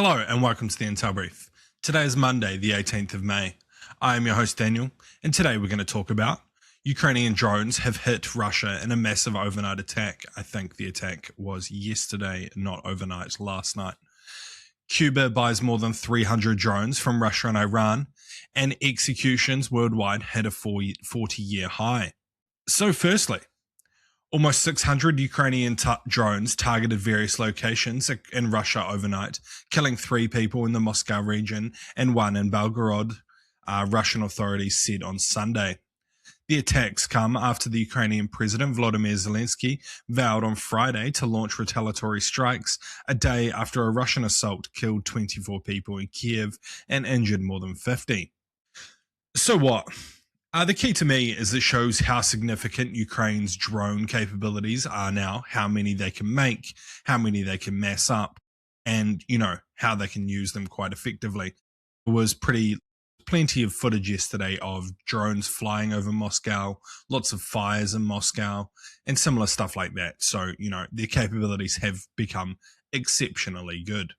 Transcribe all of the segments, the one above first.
Hello and welcome to the Intel Brief. Today is Monday, the 18th of May. I am your host Daniel, and today we're going to talk about Ukrainian drones have hit Russia in a massive overnight attack. I think the attack was yesterday, not overnight, last night. Cuba buys more than 300 drones from Russia and Iran, and executions worldwide hit a 40-year high. So firstly, almost 600 Ukrainian drones targeted various locations in Russia overnight, killing 3 people in the Moscow region and 1 in Belgorod, Russian authorities said on Sunday. The attacks come after the Ukrainian President Volodymyr Zelensky vowed on Friday to launch retaliatory strikes a day after a Russian assault killed 24 people in Kiev and injured more than 50. So what? The key to me is it shows how significant Ukraine's drone capabilities are now, how many they can make, how many they can mass up, and, how they can use them quite effectively. There was plenty of footage yesterday of drones flying over Moscow, lots of fires in Moscow, and similar stuff like that. So, their capabilities have become exceptionally good.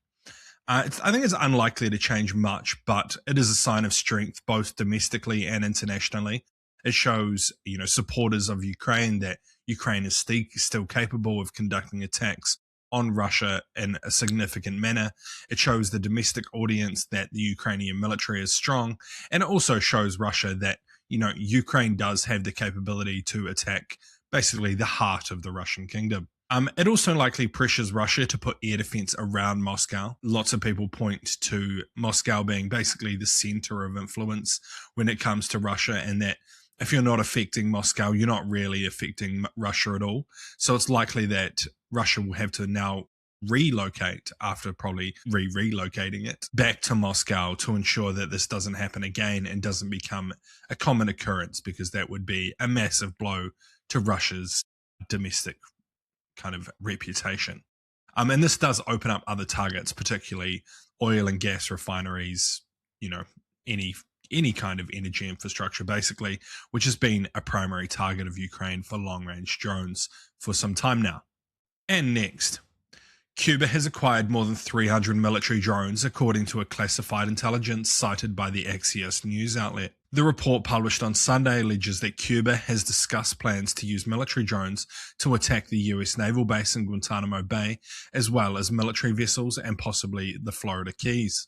I think it's unlikely to change much, but it is a sign of strength both domestically and internationally. It shows, supporters of Ukraine that Ukraine is still capable of conducting attacks on Russia in a significant manner. It shows the domestic audience that the Ukrainian military is strong, and it also shows Russia that, Ukraine does have the capability to attack basically the heart of the Russian kingdom. It also likely pressures Russia to put air defense around Moscow. Lots of people point to Moscow being basically the center of influence when it comes to Russia, and that if you're not affecting Moscow, you're not really affecting Russia at all. So it's likely that Russia will have to now relocate, after probably relocating it, back to Moscow to ensure that this doesn't happen again and doesn't become a common occurrence, because that would be a massive blow to Russia's domestic kind of reputation. And this does open up other targets, particularly oil and gas refineries, any kind of energy infrastructure, basically, which has been a primary target of Ukraine for long-range drones for some time now. And next, Cuba has acquired more than 300 military drones, according to a classified intelligence cited by the Axios news outlet. The report published on Sunday alleges that Cuba has discussed plans to use military drones to attack the US naval base in Guantanamo Bay, as well as military vessels and possibly the Florida Keys.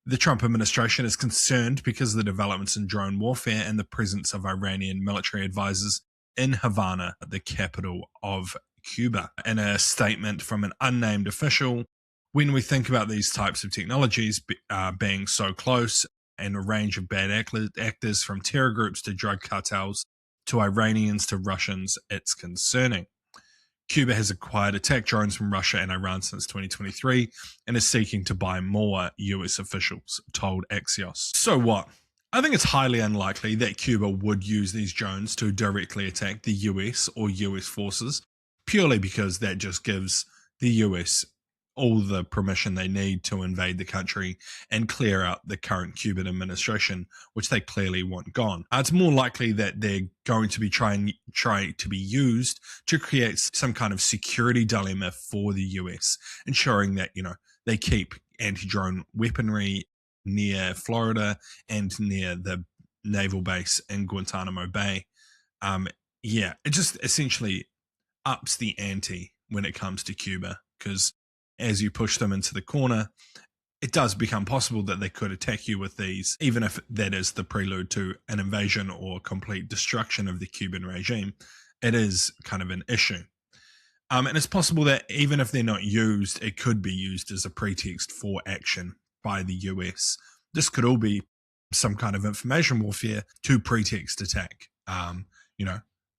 The Trump administration is concerned because of the developments in drone warfare and the presence of Iranian military advisors in Havana, the capital of Cuba. In a statement from an unnamed official, when we think about these types of technologies being so close, and a range of bad actors from terror groups to drug cartels to Iranians to Russians, it's concerning. Cuba has acquired attack drones from Russia and Iran since 2023 and is seeking to buy more, US officials told Axios. So what? I think it's highly unlikely that Cuba would use these drones to directly attack the US or US forces, purely because that just gives the US all the permission they need to invade the country and clear out the current Cuban administration, which they clearly want gone. It's more likely that they're going to be trying to be used to create some kind of security dilemma for the US, ensuring that, they keep anti-drone weaponry near Florida and near the naval base in Guantanamo Bay. It just essentially ups the ante when it comes to Cuba, because as you push them into the corner, it does become possible that they could attack you with these, even if that is the prelude to an invasion or complete destruction of the Cuban regime. It is kind of an issue. And it's possible that even if they're not used, it could be used as a pretext for action by the US. This could all be some kind of information warfare to pretext attack.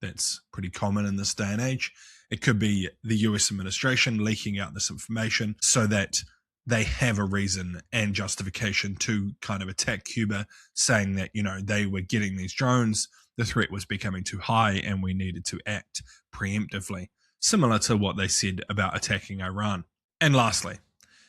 That's pretty common in this day and age. It could be the US administration leaking out this information so that they have a reason and justification to kind of attack Cuba, saying that, they were getting these drones, the threat was becoming too high, and we needed to act preemptively, similar to what they said about attacking Iran. And lastly,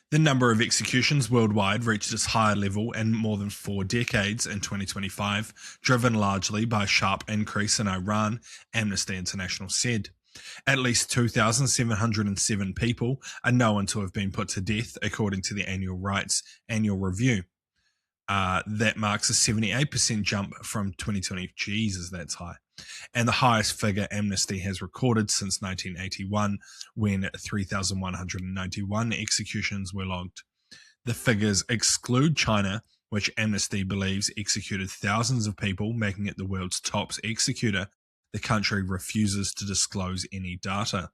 the number of executions worldwide reached its higher level in more than 4 decades in 2025, driven largely by a sharp increase in Iran, Amnesty International said. At least 2,707 people are known to have been put to death, according to the Annual Rights Annual Review. That marks a 78% jump from 2020. Jesus, that's high. And the highest figure Amnesty has recorded since 1981, when 3,191 executions were logged. The figures exclude China, which Amnesty believes executed thousands of people, making it the world's top executor. The country refuses to disclose any data.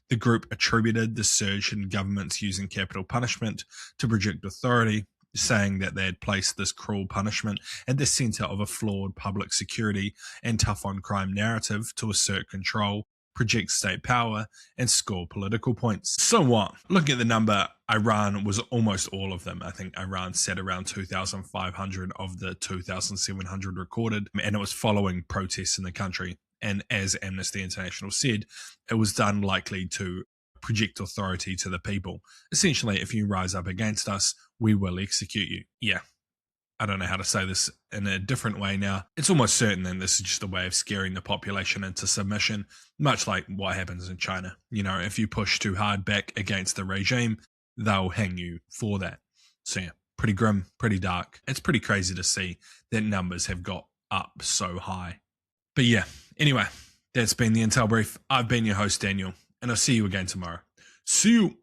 The group attributed the surge in governments using capital punishment to project authority, saying that they had placed this cruel punishment at the center of a flawed public security and tough on crime narrative to assert control, project state power, and score political points. So what? Looking at the number, Iran was almost all of them. I think Iran said around 2,500 of the 2,700 recorded, and it was following protests in the country. And as Amnesty International said, it was done likely to project authority to the people. Essentially, if you rise up against us, we will execute you. Yeah. I don't know how to say this in a different way now. It's almost certain that this is just a way of scaring the population into submission, much like what happens in China. You know, if you push too hard back against the regime, they'll hang you for that. So yeah, pretty grim, pretty dark. It's pretty crazy to see that numbers have got up so high. But yeah, anyway, that's been the Intel Brief. I've been your host, Daniel, and I'll see you again tomorrow. See you.